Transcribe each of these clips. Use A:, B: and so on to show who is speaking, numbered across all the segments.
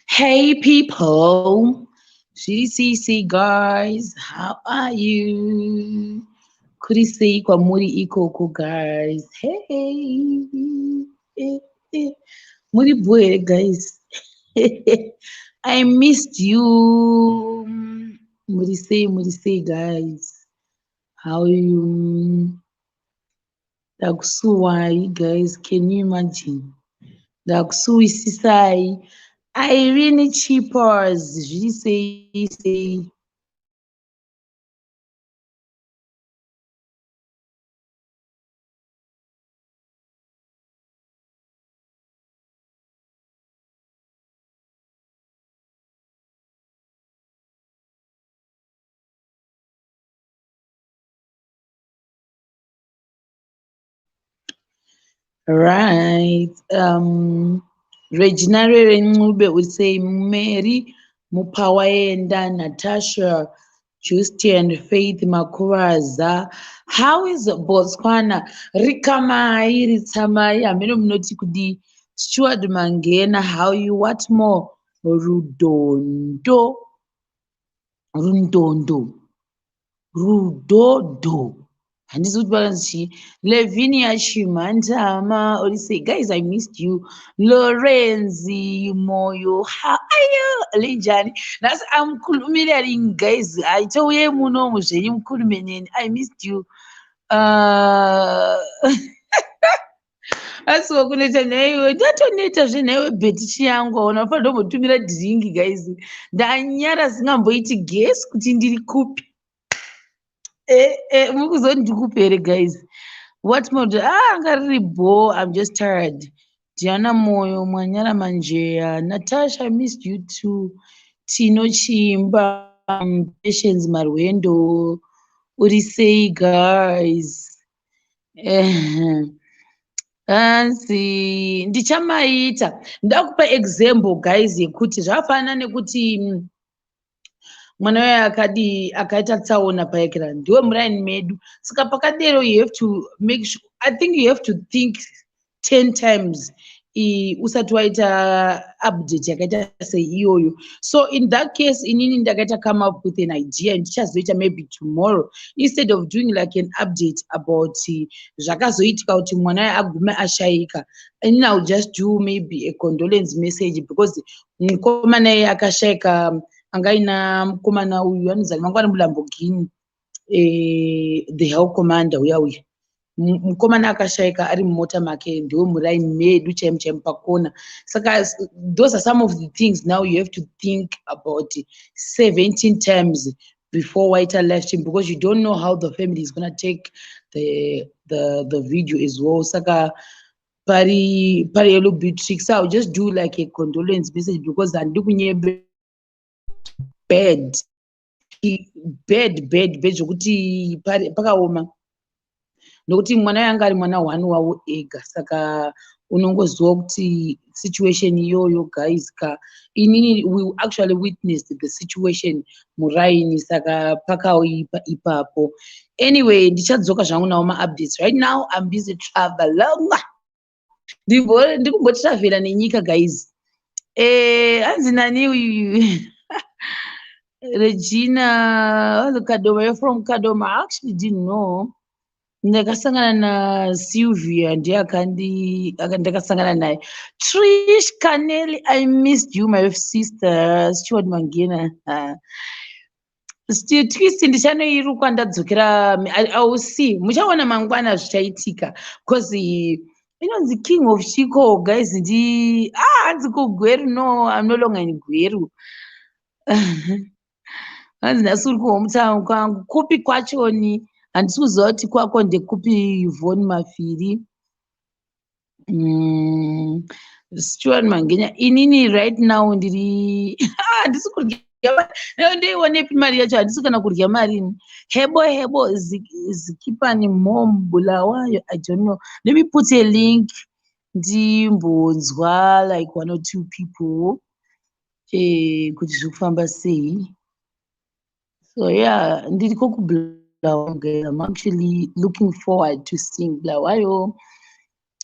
A: Hey people, GCC guys, how are you? Kurisei kwa muri ikoko guys. Hey, eh, eh. Muri bwere guys. I missed you. Murisei guys. How are you? Dakusuwai guys, can you imagine? Dakusuwisisai. Irene Cheapers, say. Right. Regina Rerenube would say Mary Mupawaenda, Natasha, Justian, Faith Makuraza. How is Botswana? Rikamai, Ritamai, Aminom Kudi, Stuart Mangena, how you, what more? Rudondo, Rundondo, Rudodo. Handisi kuti pakanzi Lavinia Shimantama or say guys I missed you. Lorenzi Moyo, how are you? Linjani. That's I'm kulumiraring guys. I told you muno muzhenyu mukulumeneni. I missed you. Asi wakuneta naiwe ndatoneta zvenaiwe bhetichi yangu unofanira kumbotumira dhiringi guys. Ndanyara singamboiti guess kuti ndiri kupi. Mukuzoti ndikupere guys. What more? Bo, I'm just tired. Diana Moyo, Mwanyara Manjea, Natasha, I missed you too. Tino Chimba, Patience Marwendo, Urisei guys. Anzi, ndichamaita. Ndakupa example guys yekuti zvafanana nekuti mwana waye akaita tsaona paekera ndiwe muraini medu saka pakadero you have to make sure, I think you have to think 10 times usati waita update yakaita seiyoyo. So in that case inini ndakaita come up with an idea ndichazoita maybe tomorrow instead of doing like an update about zvakazoitika kuti mwana waye agume ashayika, and I'll just do maybe a condolence message because mukomana iye akashayika angaina mukomana uyu anozali mangwana mulambogini the hell commander uya mukomana akashayika ari mumota make ndiwe muraini medu chaimo pakona. Saka those are some of the things now you have to think about 17 times before waita live stream because you don't know how the family is going to take the video as well. Saka pari yellow beatrix I'll just do like a condolence message because handiri kunyebe bed zvokuti pakaoma nokuti mwana yanga ari mwana one wavo ega saka unongoziva kuti situation iyoyo guys inini we actually witnessed the situation muraini saka pakaipa ipapo. Anyway ndichadzoka zvangu nawo maupdates. Right now I'm busy traveling. Ndikumbotiravhera nenyika guys. Hanzi nani uyu Regina Kadoma, you're from Kadoma. I actually didn't know. Ndakasangana na Sylvia ndiye ndakasangana naye. Trish Canelli, I missed you my sister. Stuart Mangena. Twist ndichanoirukwa ndadzokera. I will see. Muchaona mangwana zvichaitika because inonzi king of Chico guys hanzi kugweru. No, I'm no longer in Gweru. Hanzi nhasi uri kuhometown kwangu kupi kwachoni handisi kuziva kuti kwako ndekupi Yvonne Mafiri. Stuart Mangenya inini right now ndiri handisi kurya ndeiwonepi mari yacho handisi kana kurya marini. Hebo zikipani Bulawayo, I don't know. Let me put a link ndimbonzwa like 1 or 2 people kuti zviri kufamba sei. So yeah, ndiriko kublack I'm actually looking forward to seeing Blawayo.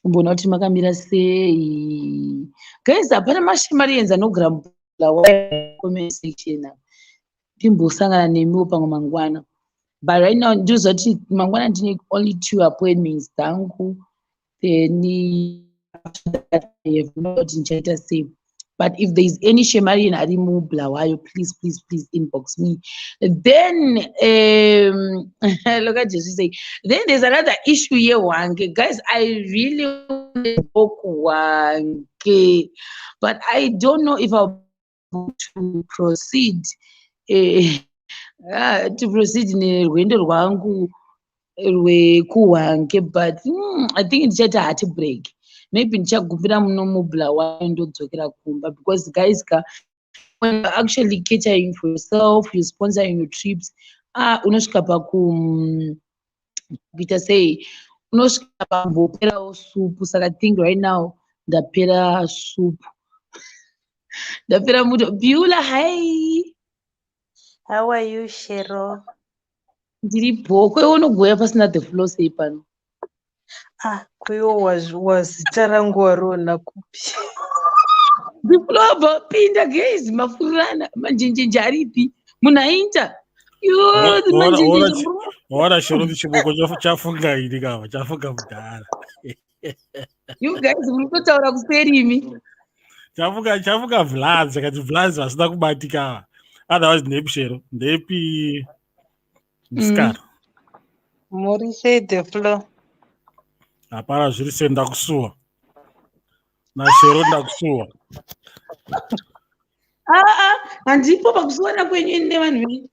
A: Mbona kuti makamira sei? Guys, hapana mashimari enza anogara mublawayo comment section apa. Timbosangana nemiwo pamwe mangwana. But right now ndoziva kuti mangwana ndine only 2 appointments dzangu. Then after that I have not ndichaita sei. But if there is any Shemarian Arimu Blawayo, please inbox me. Then look at Jesus say. Then there's another issue here, Wange. Guys, I really want to book Wange, but I don't know if I'll be able to proceed. To proceed in a window Wangu Wange, but I think it's just a heart break. Maybe ndichagumira muno mublawayo ndodzokera kumba, because guys when you're actually catering for yourself, you're sponsoring your trips, unosvika kuita sei, unosvika pamboperawo supu. Saka I think right now ndapera supu, ndapera muto. Beulah, hi.
B: How are you, Cheryl?
A: Ndiri bhokwe unogoya pasina the floor sei pano.
B: Kuyo was zita rangu warona kupi?
A: The floor pinda guys, mafurana manjenjenje aripi munaita
C: ora shoro ndichiboko chafunga iri kava chafunga mudhara.
A: You guys murikutotaura kuserimi
C: chafunga vlanzi kati vlanzi vasina kubatika. Otherwise ndepi Shero, ndepi Mskara.
B: Muri say the floor.
C: Hapana zviri sei ndakusuwa. Na Shero ndakusuwa.
A: handipo pakusuwana kwenyu ende vanhu venyu.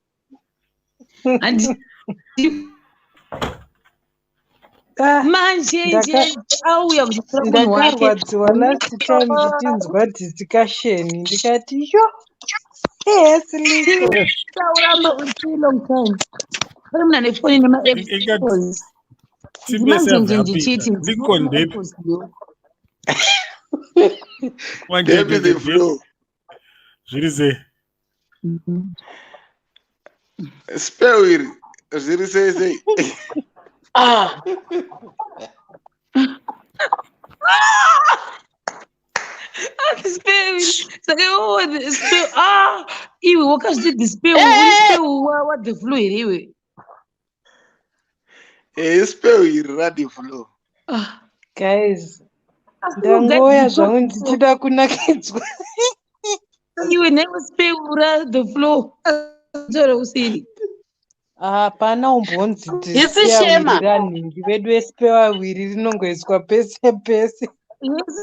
A: Manjenje auya
B: ndakarwadziwa last time ndichinzwa discussion ndikati yo
A: tauramba long time. Pane munhu ane foni nema-apples. Manjenjenje chiti
C: zviri sei?
D: Spewiri zviri sei?
A: Iwe wakazviti dispeu what the flu here iwe.
D: Spewiri radi flu.
B: Guys, ndangoya zvangu ndichida kunakidzwa.
A: Iwe newe speura the flow. Zora usiri.
B: Hapana umbonzi running vedu vespewawiri rinongoiswa pese pese.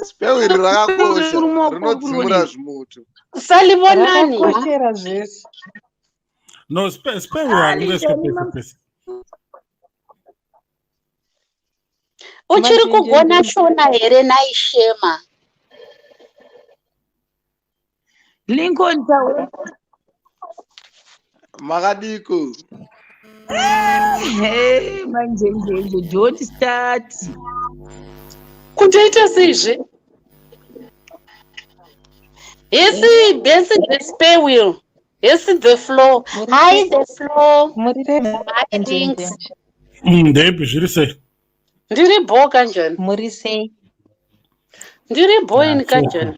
D: Spewiri rakakosha rinodzimura zvimoto.
B: Salibonani rakoshera zvese.
C: No, spewiri rinongoiswa pese pese.
E: Uchiri kugona shona here naishema.
A: Lincoln tawe.
D: Makadiko.
A: Hey, manjenjenje, don't start.
E: Kuntoita seizve. Yesi the spare wheel. Yesi the floor. Hi the floor. Hi things.
C: Ndepi zviri sei?
E: Ndiri bo kanjani?
B: Muri sei?
E: Ndiri bo in kanjani?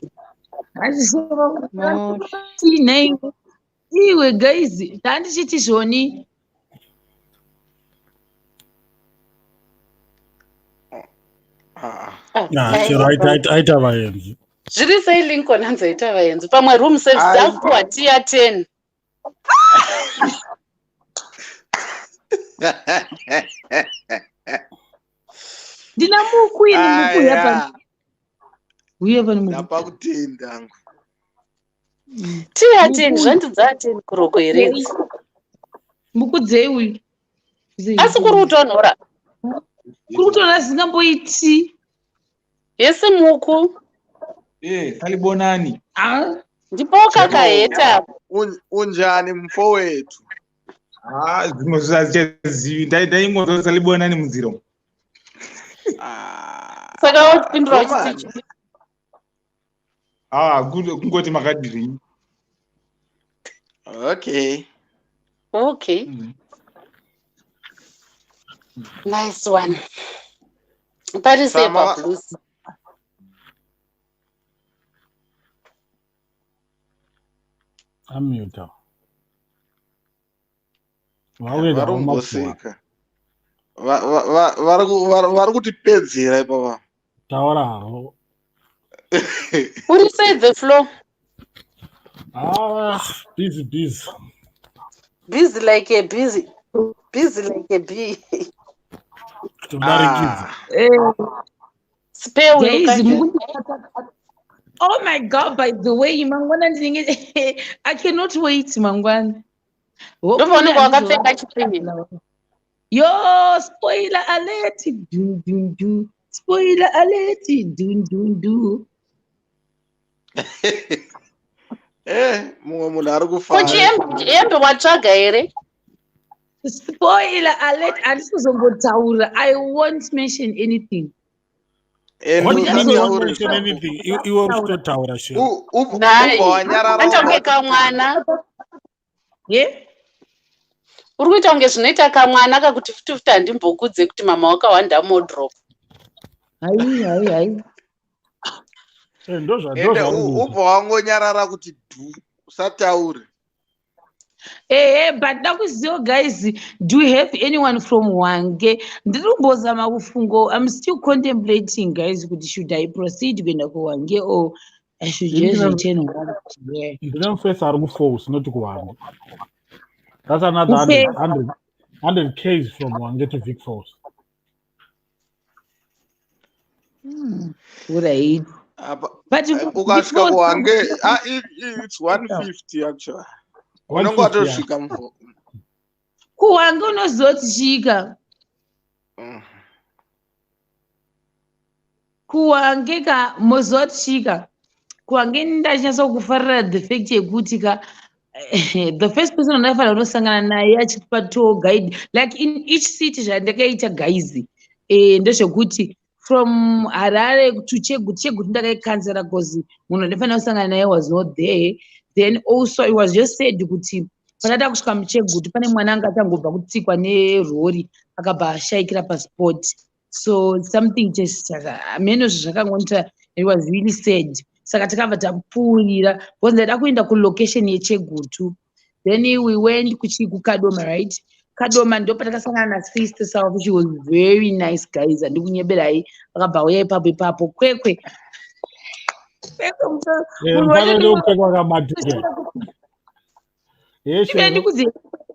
A: Iwe guys, tandichiti zvoni.
C: Chero aita vaenzi.
E: Zviri sei Lincoln hanzaita vaenzi. Pamwe room service dzakuwa tier 10.
A: Ndina muku ini muku yapa. Uye vanhu muku.
D: Napakutenda ngo.
E: Tier 10 zvanzi dza 10 kuroko here.
A: Muku dzei uyu.
E: Asi kuri kutonhora.
A: Kuri kutonhora zisingamboiti.
E: Yesi muku.
F: Salibonani.
E: Ndipo kakaheta.
D: Unjani mfo wetu?
F: Zvimwe zvazivi ndaingozva salibonani mudziro.
E: Saka wapindura chitichi.
F: Kungoti makadiri.
D: Okay.
E: Nice one. Parisepa blues.
C: Amute.
D: Varumboseka. Vari kutipedzera ipapa.
C: Taura.
E: What do you say the floor?
C: Busy.
E: Busy like a busy. Busy like a bee. Spare wheel.
A: Oh my God, by the way, Mangwana, I cannot wait, Mangwan. Yo, spoiler alert. Dun. Spoiler alert. Dun.
D: Mumwe munhu ari kufara.
E: Yembe watsvaga here?
A: Spoiler alert. Andisizombotaura. I won't mention anything.
C: What do you mean you won't mention anything? You won't taura shit.
E: Achonge kamwana.
A: Yeah?
E: Uri kuita kunge zvinoita kamwana kakuti futi handimbokudze kuti mama wakawanda modrop.
A: Hayi.
D: Ubva wangonyarara kuti dhu usataure.
A: But nakuzivo guys, do you have anyone from Wange? Ndirimbozama kufungo. I'm still contemplating guys, should I proceed kuenda kuWange or I should just return home?
C: Don't face our force, not to Wange. That's another 100 Ks from Wange to Vic Force.
A: What I eat. But
D: ukasvika kuWange, it's 150 actually. Unongatosvika mvo.
A: kuWange unozotisvika. kuWange ka mozotisvika. kuWange ndachinasa kufarira the fact yekuti ka the first person unaifanira unosangana naye achitipa tour guide like in each city zvandakaita guys ndezvekuti from Harare to Chegutu ndakaicancela because munhu andifanira kusangana naye was not there. Then also it was just said kuti pakada kusvika muChegutu pane mwana anga atangobva kutsikwa nerori akabva ashaikira pasport. So something just meno zvakangonita, it was really sad. Saka takabva tapfuurira because ndaida kuenda kulocation yeChegutu. Then we went kuKadoma, right? Kadoma ndo patakasangana na sister self, she was very nice guys. Andikunyeberai akabva uya ipapo kwekwe.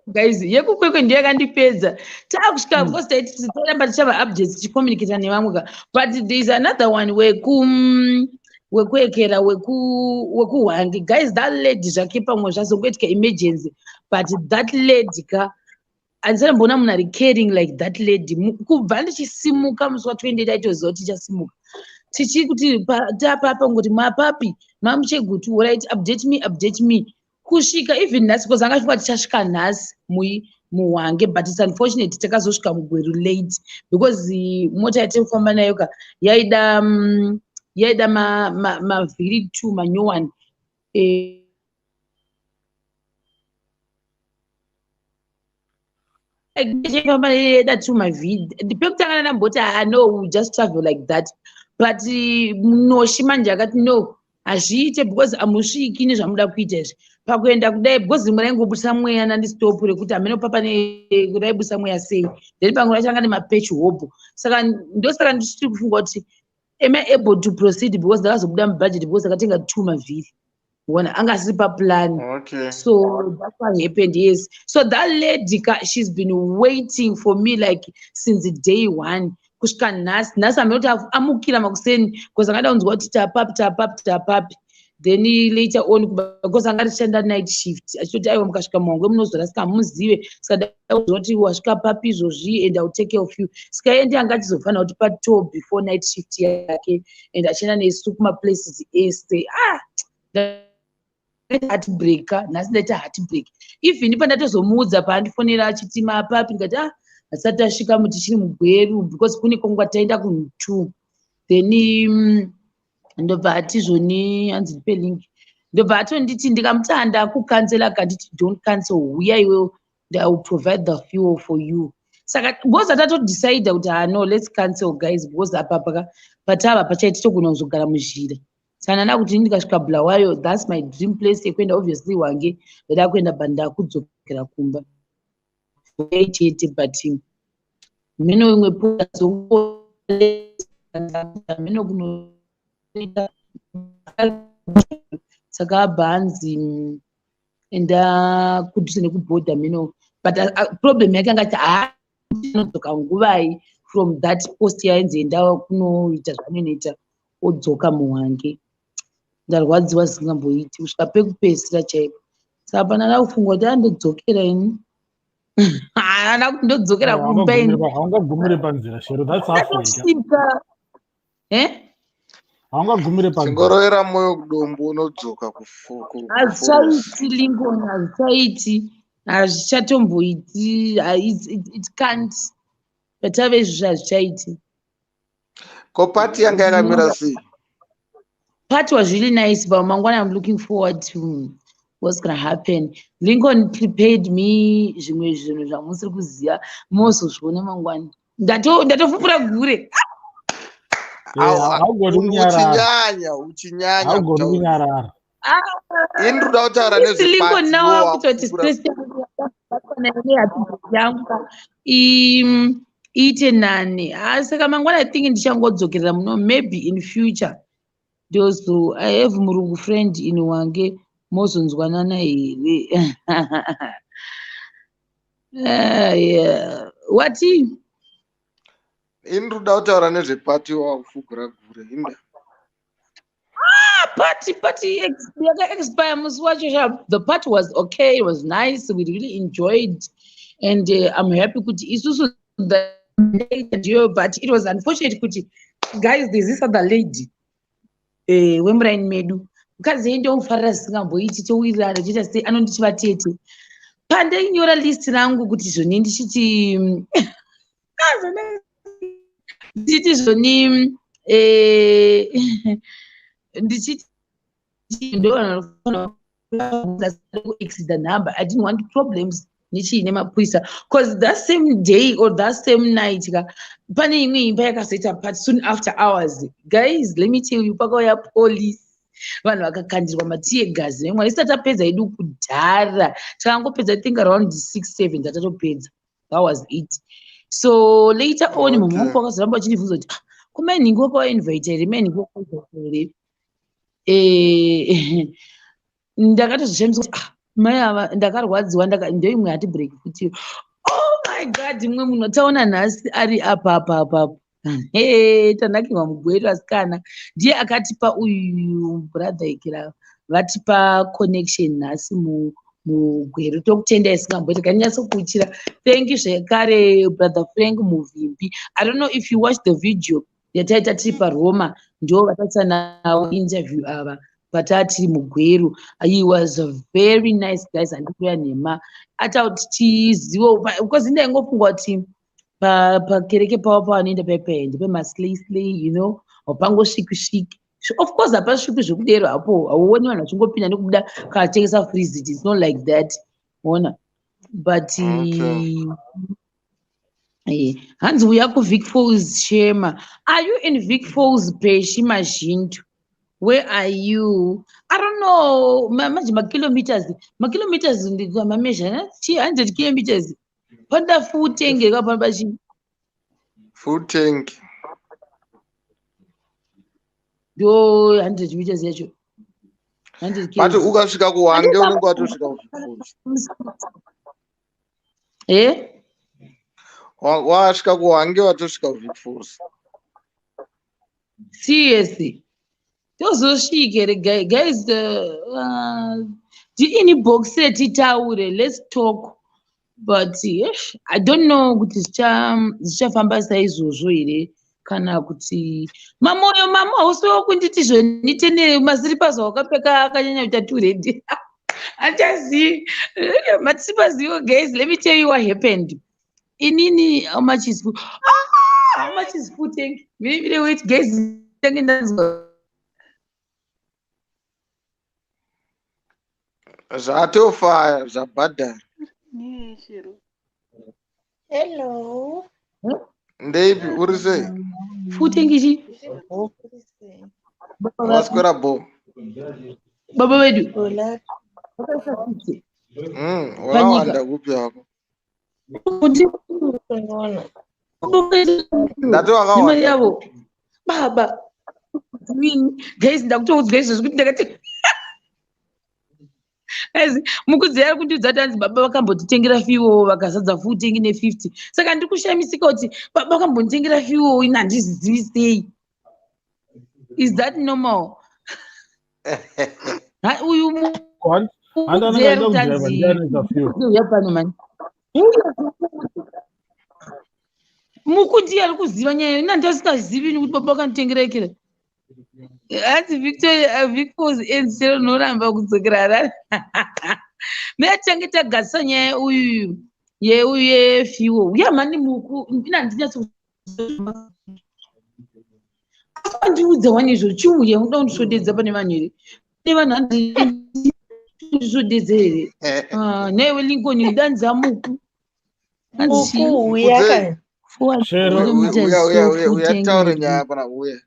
A: Guys, yekukwekwe ndiyo yakandipedza. Takusvika because tairamba tichava updates tichicommunicate nevamwe ka. But there is another one wekuekera wekuWange. Guys, that lady zvake pamwe zvazongoitika emergency, but that lady ka andisambona munhu ari caring like that lady. Kubva ndichisimuka musi wa28 aitoziva kuti tichasimuka tichikuti tapapa ngoti mapapi mamuChegutu, right? Update me. Kusvika even nhasi because anga shuka tichasvika nhasi muWange, but it's unfortunate takazosvika mugweru late because mota yatikufamba nayo ka yaida mavhiri 2 manyowani. Ndipekutangana namboti no, we just travel like that, but Noshi manje akati no, hazviite because hamusviki nezvamuda kuita izvi. Pakuenda kudai because rimwe raingobudisa mweya nandistop rekuti hameno papa raibudisa mweya sei, then pamwe rachanga nemapatch hobo. Saka ndosaka ndichiri kufunga kuti am I able to proceed because ndakazobuda mubudget because akatenga 2 mavhiri. Anga asiri paplan.
D: Okay.
A: So that's what happened, yes. So that lady, she's been waiting for me like since day one. Kusvika nhasi amenoti amukira makuseni because angada kunzwa kuti tapapi. Then later on because anga tichishanda night shift achitoti aiwa mukasvika muHwange munozorasika muzive, saka ndakuziva kuti wasvika papi izvozvi and I'll take care of you. Saka endi anga tizofanira kuti pato before night shift yake and achienda nesu kumaplaces ese. Heartbreaker, nhasi ndaita heartbreak. Even pandatozomuudza paandifonera achiti mapapi ndikati asati asvika tichiri mugweru because kune kwanga taenda kunhu 2. Then ndobva atizvoni hanzi ndipe link, ndobva atonditi ndikamutanda kucancela kanditi don't cancel, uya iwewe, I will provide the fuel for you. Saka boss atato decide kuti no, let's cancel guys because apa patava pachaiti togona kuzogara muzhira. Sana na kuti ndikasvika Bulawayo, that's my dream place yekuenda obviously wange ndada kuenda banda kudzokera kumba. Chete but mino imwe pota zongo mino kunoita saka banzi enda kuduse nekubhodha mino but problem yake angati anodzoka nguvai from that post yainzi enda kunoita zvanoita odzoka muwange ndarwadziwa zisingamboiti kusvika pekupedzisira chaipo saka panada kufunga kuti andodzokera ini haana kuti ndodzokera kumba ini
C: haungagumire panzira shero that's Africa haungagumire panzira
D: chingoroera moyo kudombo unodzoka kufuku
A: hazvichaiti Lincoln hazvichaiti hazvichatomboiti it can't patave izvozvo hazvichaiti
D: ko pati yanga yakamira sei
A: party was really nice but mangwana I'm looking forward to what's going to happen. Lincoln prepared me zvimwe zvinhu zvamusiri kuziva mozozviona mangwana ndatofupura gure
D: uchinyanya
C: kunyarara
D: indoda kutaura
A: Lincoln now akutoti stress yangu iite nani saka mangwana I think ndichangodzokerera muno maybe in future ndozo I have murungu friend in wange mozonzwanana here yeah. Wati
D: indoda kutaura nezvepati wakufugura gure inda
A: party expire musi wacho. The party was okay, it was nice, we really enjoyed and I'm happy kuti isusu but it was unfortunate kuti guys there's this other lady wemuraini medu mukadzi endomufarira zisingamboiti towirirana chiita sei anondichivatete pandainyora list rangu kuti zvoni ndichiti zvoni ndichiti exceed number. I didn't want problems nichiine mapurisa because that same day or that same night pane imwe imba yakazoita part soon after hours guys let me tell you pakauya police vanhu vakakandirwa matiye gazi nemwari isati tapedza idu kudhara takangopedza I think around 6-7 tatatopedza that was it. So later on mumaupo akazoramba achinivhunza kuti kumainhingi wakawainvita here mainhingi wakawainvita here ndakatozvishamisa kuti mai ava ndakarwadziwa ndoimwe hati break futi oh my god imwe munhu taona nhasi ari apa tanakirwa mugweru asikana ndiye akatipa uyu brother ikira vatipa connection nhasi mugweru tokutenda isingamboita kanyatsokuchira thank you zvekare brother Frank Muvimbi. I don't know if you watch the video yataita tiri paRoma ndo vataita nawo interview ava patati mugweru. He was a very nice guy andikuya nhema ata kuti tizivo because ndaingofunga kuti pakereke pavo pavanoenda paipaende pemaslay you know hapangosvikisviki of course hapasvikwi zvekudero hapo hauoni vanhu vachingopinda nekubuda kaatengesa freezit it's not like that ona but hanzi uya kuVic Falls Shema. Are you in Vic Falls Peshi Mazhindu? Where are you? I don't know. Makilometers ndikamameasure 100 kilometers. Panda food tank kapabashi.
D: Food tank.
A: Do 100 meters yacho. 100 kilometers.
D: But ukasvika kuwange unenge watosvika kuVic Falls. Wasvika kuwange watosvika kuVic Falls.
A: Seriously. Tozosvika guys inbox titaure let's talk but I don't know kuti zvichafamba saizvozvo here kana kuti mamoyo mamo hausiwo kunditi zvonitendere masiripas wakapfeka akanyanya kuita turedi hatazivi masiripas iwo guys let me tell you what happened inini how much is food tank maybe wait guys
D: zvatofaya zvabhadhara
B: Hello.
D: Ndeipi uri sei?
A: Futhi ngishi.
D: Waswera bo.
A: Baba wedu.
D: Wakawanda kupi hapo? Ndati wakawanda kupi?
A: Baba. Guys, ndakutoudza izvo zvekuti ndakati mukuziva kuti dzatanzi baba vakambotitengera fiwo vakazadza futi ine 50. Saka ndiri kushamisika kuti baba vakambonditengera fiwo ina handizivi sei. Is that normal? Uyu mukuti ari kuziva nyaya ina ndasingazivi nekuti baba vakanditengera ikira. Hanzi Victoria Vicos enzero noramba kudzokera rari. Metange tagasa nyaya uyu yefiwo uya mani muku ina ndinyatso ndiudza wani izvo chiuya unoda kundisvodedza pane vanhu here ne vanhu handisvodedze here newe Lincoln udanza muku
D: uyataura nyaya pana uya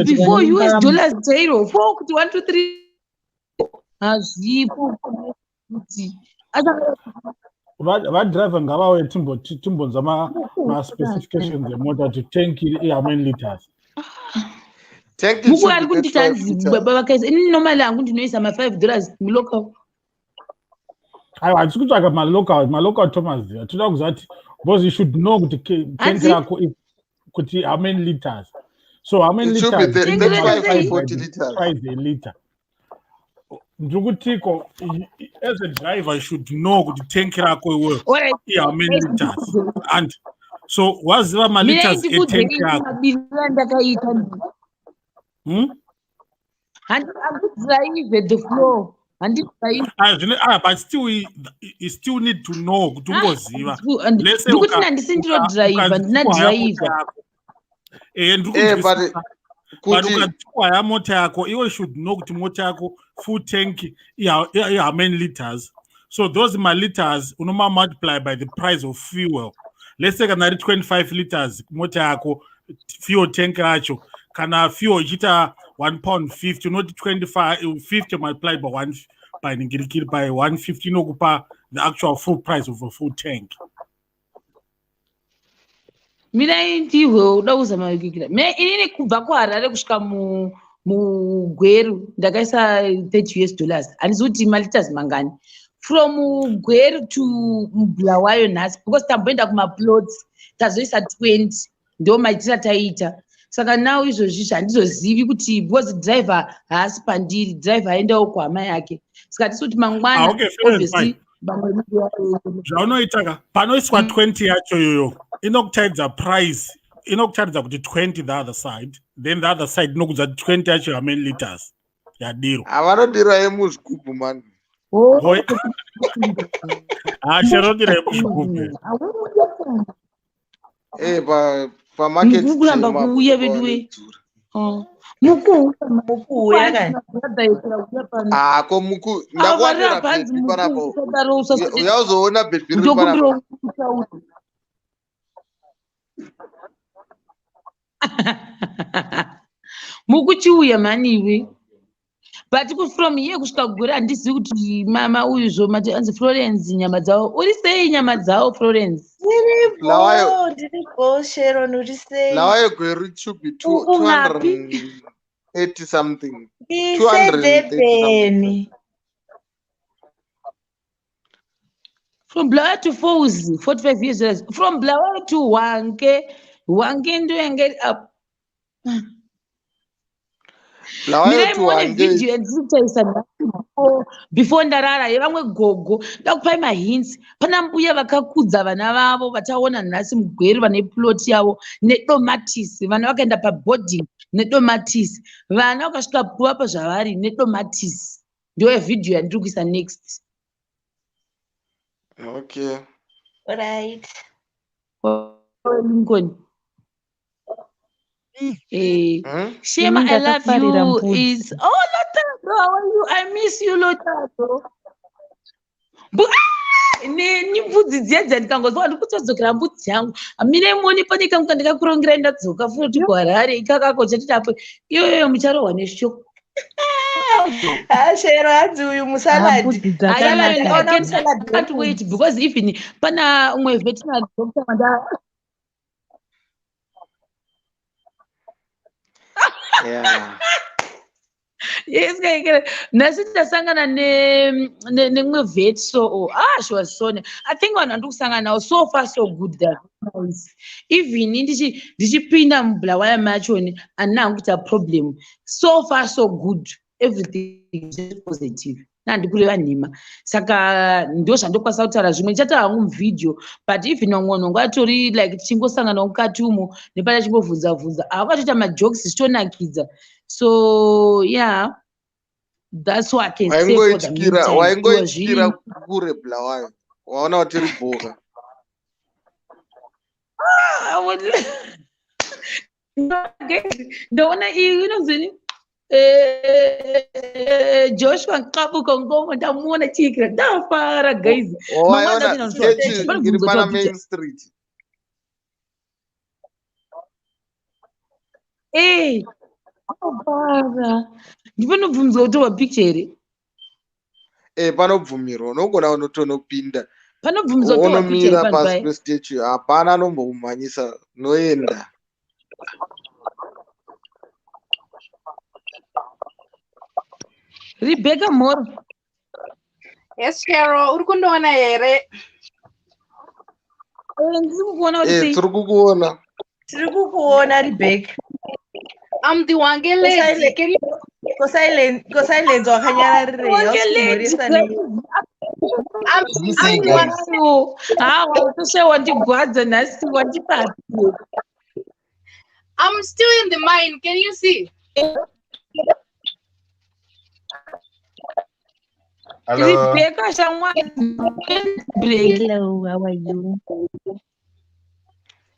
A: before US dollars zero 4 kuti 1 2 3 hazvipo kuti
C: vadriver ngavauye timbonza ma-specifications emota kuti tank how many liters.
A: muku ari kunditanzi baba vakaisa ini normally hangu ndinoisa ma$5 mulocal.
C: aiwa hatisi kutsvaka malocal tomaziva toda kuziva kuti because you should know kuti tank rako kuti how many liters. So how many liters?
D: 35-40 liters.
C: Price a liter. Ndrukutiko, as a driver, you should know the tank rako work. How many liters? And so what's the liters a tank rako?
A: And I would drive at the floor.
C: But still, you still need to know. Let's say
A: you drive and not driver.
C: But ukatwaya mota yako iwe should know kuti mota yako full tank how many liters. So those liters unoma multiply by the price of fuel. Let's say kana 25 liters mota yako fuel tank racho kana fuel ichita £1.50 not 50 multiplied by 1 by 150 nokupa the actual full price of a full tank.
A: Mina ndiwe uda kuzama kukira. Inini kubva kuHarare kusvika muGweru ndakaisa $30. Handisi kuti maliters mangani. From Gweru to Bulawayo nhasi because tamboenda kumaplots tazoisa 20 ndo maitira taita. Saka now izvozvi handizozivi kuti because driver haasi pandiri driver aendawo kuhama yake. Saka tisi kuti mangwana obviously
C: zvaunoitaka panoiswa 20 yacho yoyo inokutaridza price inokutaridza kuti 20 the other side then the other side inokudza 20 yacho how many liters yadiro
D: avanodira yemuzvigubhu mani
C: cherodira yemuzvigubhu
A: pamarkekuramba kuuya veduwe mukuuya kani
D: ako muku ndakuwanira bhebhi panapo uyauzoona bhebhi riri panapo
A: mukuchiuya maniwe but from here kusvika kugura handizivi kuti mama uyu zvomati anzi Florence nyama dzavo uri sei nyama dzavo Florence
B: ndiripo Sharon uri sei
D: lawayo Gweru should be 280 something
B: 230
A: from Blawa to Fozi 45 years from Blawa to Wanke ndoenge up video yandisitaisa before ndarara yevamwe gogo ndakupai mahints pana mbuya vakakudza vana vavo vataona nhasi muGweru vane plot yavo nedomatisi vana vakaenda paboarding nedomatisi vana vakasvika puvapa zvavari nedomatisi ndiyo vhidhiyo yandiri kuisa next.
D: Okay.
B: Alright.
A: Lincoln. Shema, I love you. Is Lotado, how are you? I miss you, Lotado. nembudzi dziya dzandikangozwa ndikutodzokera mbudzi yangu mine moni pane kamuka ndikakurongera ndadzoka futi kuharare ikakako chatitapo iyoyo mucharohwa neshoko
B: Shero hanzi uyu musaladi.
A: Can't wait because even pana umwe veterinary doctor
D: Yeah.
A: yes nhasi ndasangana nemwe vet so she was so I think vanhu vandikusangana nawo so far so good that nice. Even ndichipinda mubhulawaya machoni handina hangu kuita problem so far so good everything is positive nandikureva nhima saka ndo zvandokwanisa kutaura zvimwe ndichataura hangu muvhidhiyo but even vamwe vanhu ngatori like tichingosanganawo mukati umo nepata chimbobvunza havakatoita majokes zvichitonakidza so yeah that's what I can say for the meantime.
D: Waingoityira kure bhulawayo waona kuti riboka
A: ndaona iyi inonzini Joshua Kabuka ngomo ndamuona chikira ndafara guys
D: waona sketch iri pana Main Street
A: para ndipanobvumirwa kutorwa picture here
D: panobvumirwa unogona unotonopinda
A: panobvumirwa kutorwa picture
D: unomira pasi pestatue hapana anomboumhanyisa noenda
A: Rebecca Moore.
E: Yes, Cheryl. Uri kundoona here?
D: Tiri kukuona.
B: Tiri kukuona Rebecca.
E: I'm the Wange lady.
B: Go silent wakanyararire.
E: I'm still in the mine. Can you see?
G: Hello.
H: Hello, how are you?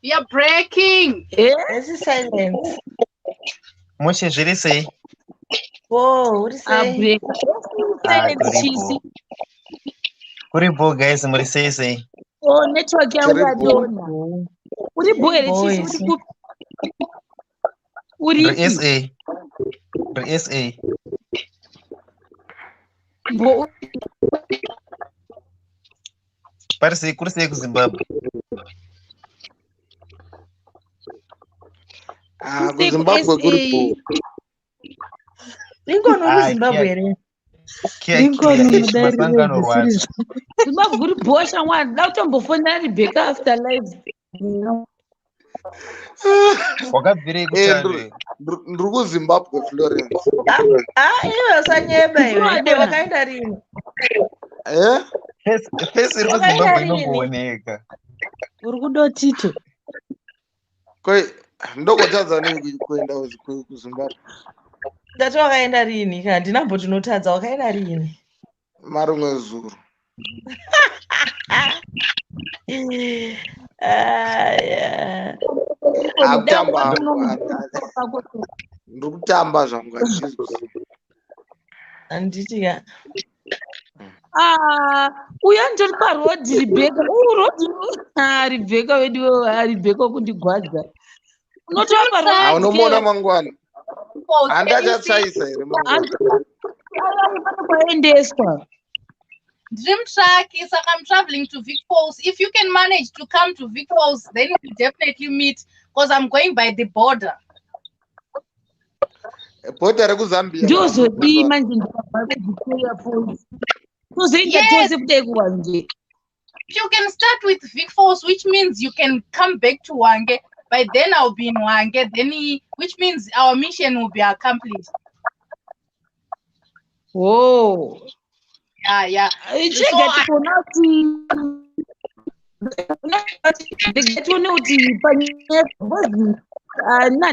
E: You're breaking.
B: This is silent.
G: Moche, je le sais.
B: Oh, what is it?
G: Kuribo, guys, I'm going to say.
A: Oh, network yangu yadona. Uribo elechisi uri
G: SA. SA.
A: Bo
G: Parece kurse ku Zimbabwe.
D: Ku Zimbabwe kuribo.
B: Lincoln uri Zimbabwe here.
H: Lincoln masangano
G: rwacho.
A: Zimbabwe kuribo shamwari ndautombofonera Rebecca after live.
G: Wakabvire kuchande.
D: Ndiri kuZimbabwe Florence.
B: Iwe usanyeba iwe. Wakaenda rini?
G: Face iri kuZimbabwe inongooneka.
H: Uri kudotito.
D: Koi ndokotadza nini kuenda kuZimbabwe?
B: Ndati wakaenda rini? Handina mbotinotaza wakaenda rini?
D: Marumwe zuru. Ndikutamba zvangu
B: handitika
A: uya ndiri parodhi Rebecca rodhi Rebecca wedu Rebecca kundigwadza unotova parodhi
D: unomuona mangwana handachatsvaisa here
A: kwaendeswa
E: Dream track is I'm traveling to Vic Falls. If you can manage to come to Vic Falls, then we'll definitely meet because I'm going by the border.
D: Border rekuzambia.
A: Ndozodi manje ndikabva Victoria Falls. Kuzoenda tose kudai kuwange.
E: You can start with Vic Falls, which means you can come back to Wange. By then I'll be in Wange, which means our mission will be accomplished.
A: Oh.
E: Yeah.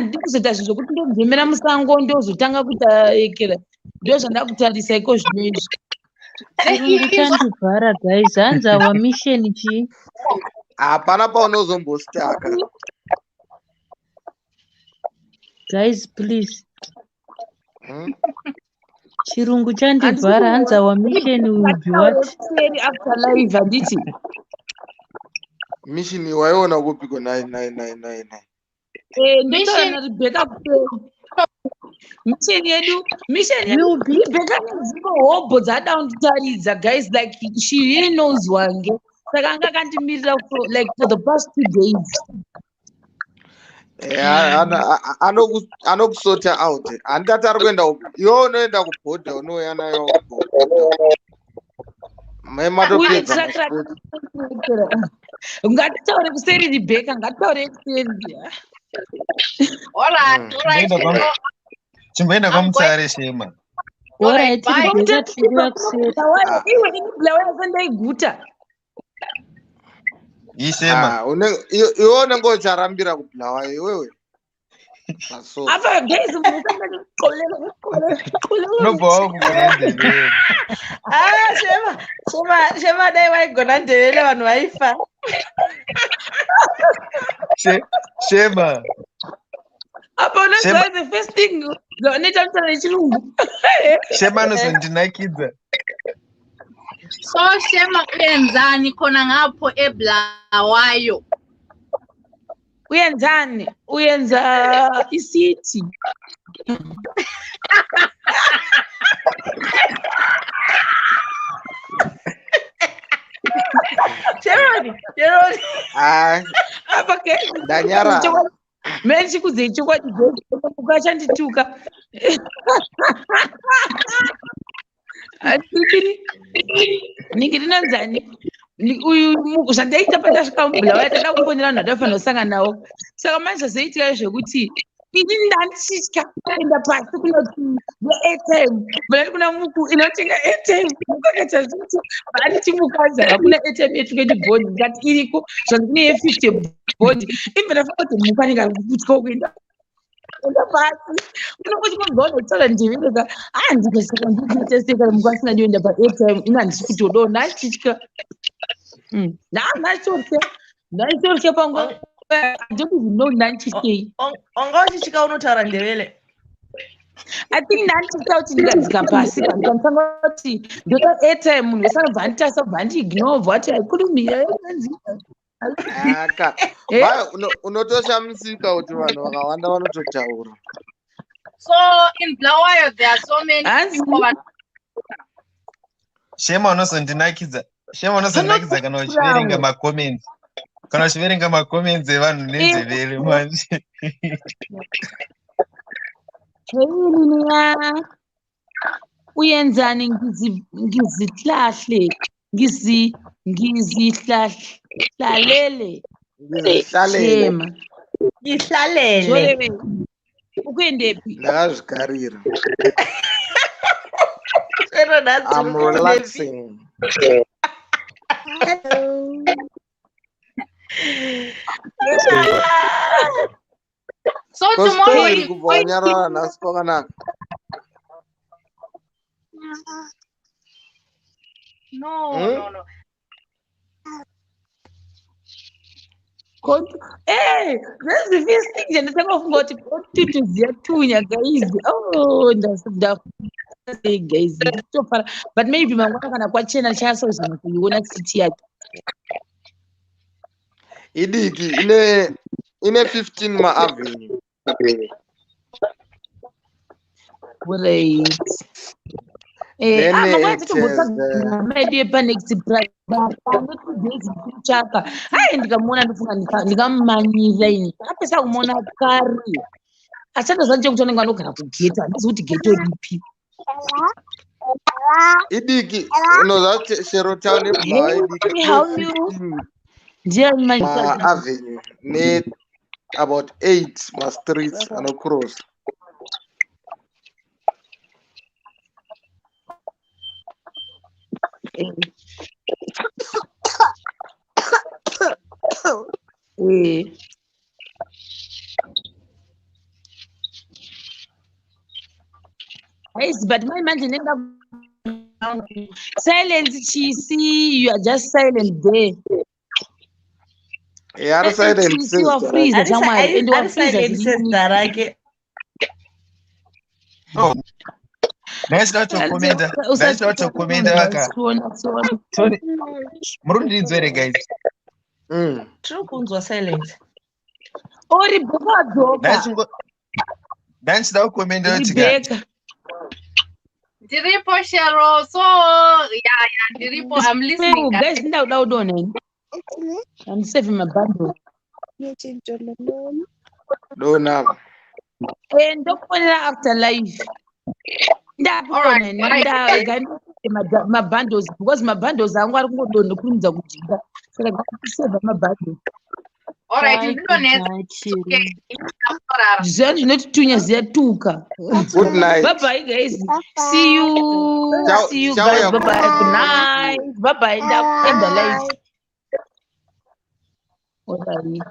A: Ndikuzoita zvinhu zvokuti ndozemera musango ndozotanga kuita ekera ndo zvandakutarisa iko zvinoizvi
H: Urikandivhara guys, hanzi our mission chi
D: hapana paunozombostaka
H: guys please Chirungu chandivhara. Hands our mission will be what?
A: After live handiti.
D: Mission waiona kupiko 99999.
A: Ndotaura naRebecca mission yedu
H: Will be.
A: Rebecca nezvimwe hobho dzada kunditaridza guys, like she really knows Wange. Saka anga akandimirira for the past 2 days.
D: Anokusota out. Handati ari kuenda upi. Iwo unoenda kubhodha unouya nayo kubhodha. Mematopedza.
A: Ngatitaure kuseri Rebecca, ngatitaure kuseri.
E: Alright.
G: Chimboenda kwamutsare Shema.
H: Alright,
E: Bye.
H: Rebecca tiriwa kuseri.
A: Iwe inibulawa sandaiguta.
G: Ishema.
D: Iwo unenge ucharambira kubulawa iwewe.
A: Apa guys,
G: Unobva kugona ndevele.
B: Shema dai waigona ndevele vanhu vaifa.
G: Shema.
A: apa unoziva the first thing unoita mutana nechirungu.
G: Shema anozondinakidza.
E: So Shema uyenzani khona ngapho eBulawayo?
A: Uyenzani? Uyenza isiti.
B: Sheroni.
A: Apa guys,
D: Danyara.
A: mene chikudze chokwadi ukachandituka. Ningi ndinanzani uyu zvandaita pandasvika muBulawayo tada kumbonera vanhu vatafanira kusangana navo. Saka manje zvazoitika zvekuti ini ndanitya kuenda pasi kunoti neairtime mari kuna muku inotenga airtime mukakaita zvekuti vaniti mukadzi hakuna airtime ye20 board ngati iriko zvandine ye50 board imve ndafunga kuti muku anenge ari kutya kuenda pasi unongoti kunzwa unotaura ndiveka ndikasaka ndikuteseka muku asingadi kuenda paairtime ini handisi kuti odo ndachitya ndaitorya panguva handikuzivinoo ndanchityei.
B: Onga uchichika unotaura ndevele.
A: I think ndanchitya kuti ndikadzika pasi ndikatanga kuti ndoda airtime munhu wese anobva anditasa bva andiignore ati aikurumira
D: Unotoshamsika kuti vanhu vakawanda vanototaura.
E: So in Bulawayo there are so many people.
G: Shema unozondinakidza. Kana uchiverenga macomments. Kana uchiverenga macomments evanhu nenzevele manje.
A: Heiniya uyenzani ngizihlahle ngizihlalele Shema
B: Ngihlalele.
A: ukuendephi?
D: Ndakazvigarira. I'm
B: I'm
D: relaxing.
E: So tomorrow
D: iri kubva wanyarara nhasi kwakanaka.
E: No.
A: That's the first thing ndatanga kufunga kuti tituziya tunya guys. Ndasei guys nditofara but maybe mangwana kana kwachena chasozama kuiona city yake
D: Idiki ine 15 maavenue.
A: Right. Mangwana titombotsa maybe panext price chaka ndikamuona ndofunga ndikamumanyira ini apesa kumuona kare achandoziva chekuti anenge anogara kugeta handizi kuti geto ripi
D: Idiki unoziva kuti Shero Town eBulawayo
A: ndiye
D: maavenue ne about 8 ma-streets anocross.
A: Yes, but my man didn't silence. She see you are just silent there.
D: Yeah, silent
B: sister.
G: Ndaisida kutokomenda vaka. Tony, murundinzwere guys.
B: Tiri kunzwa silence.
A: Ori bheka.
G: Ndaisida kukomenda kuti
A: Rebecca.
E: Ndiripo Shero. So yeah, ndiripo. I'm listening.
A: Guys, ndaudaudona. I'm saving my bundle.
D: Dona.
A: Ndokufonera after live. My bundles because my bundles angu ari kungodonha kurumidza kujinga. Saka ndasave my bundles.
E: All right,
A: Zvani zvinotitunya ziyatuka.
D: Good night.
A: Bye bye guys. See you guys. Bye bye. Good night. Bye bye. End the live. What are you?